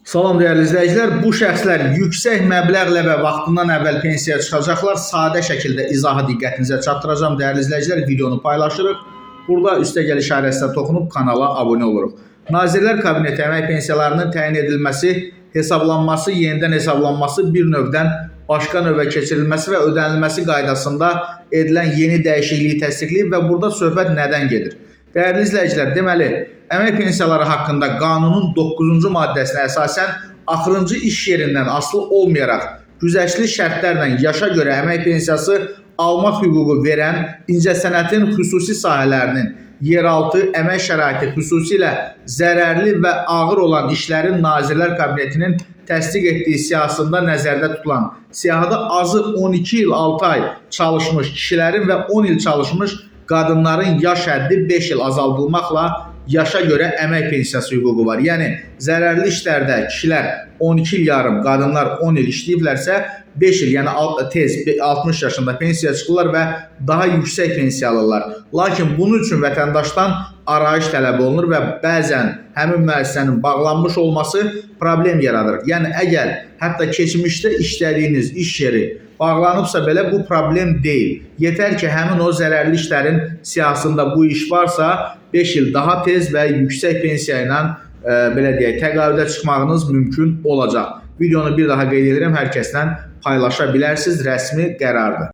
Salam dəyərli izləyicilər, bu şəxslər yüksək məbləğlə və vaxtından əvvəl pensiyaya çıxacaqlar. Sadə şəkildə izahı diqqətinizə çatdıracağım. Dəyərli izləyicilər, videonu paylaşırıq. Burada üstəgəl işarəsinə toxunub kanala abunə oluruq. Nazirlər Kabineti əmək pensiyalarının təyin edilməsi, hesablanması, yenidən hesablanması, bir növdən başqa növə keçirilməsi və ödənilməsi qaydasında edilən yeni dəyişikliyi təsdiqləyib və burada söhbət nədən gedir? Dəyərli izləyicilər, deməli, əmək pensiyaları haqqında qanunun 9-cu maddəsinə əsasən axırıncı iş yerindən asılı olmayaraq güzəştli şərtlərlə yaşa görə əmək pensiyası almaq hüququ verən incəsənətin xüsusi sahələrinin yeraltı əmək şəraiti xüsusilə zərərli və ağır olan işlərin Nazirlər Kabinetinin təsdiq etdiyi siyahısında nəzərdə tutulan, siyahıda azı 12 il 6 ay çalışmış kişilərin və 10 il çalışmış qadınların yaş həddi 5 il azaldılmaqla yaşa görə əmək pensiyası hüququ var. Yəni, zərərli işlərdə kişilər 12 il yarım, qadınlar 10 il işləyiblərsə, 5 il, yəni tez 60 yaşında pensiya çıxırlar və daha yüksək pensiya alırlar. Lakin bunun üçün vətəndaşdan arayış tələb olunur və bəzən həmin müəssisənin bağlanmış olması problem yaradır. Yəni, əgər hətta keçmişdə işlədiyiniz iş yeri bağlanıbsa belə bu problem deyil. Yetər ki, həmin o zərərli işlərin siyahısında bu iş varsa, 5 il daha tez və yüksək pensiya ilə belə deyək, təqaüdə çıxmağınız mümkün olacaq. Videonu bir daha qeyd edirəm, hər kəslə paylaşa bilərsiniz, rəsmi qərardır.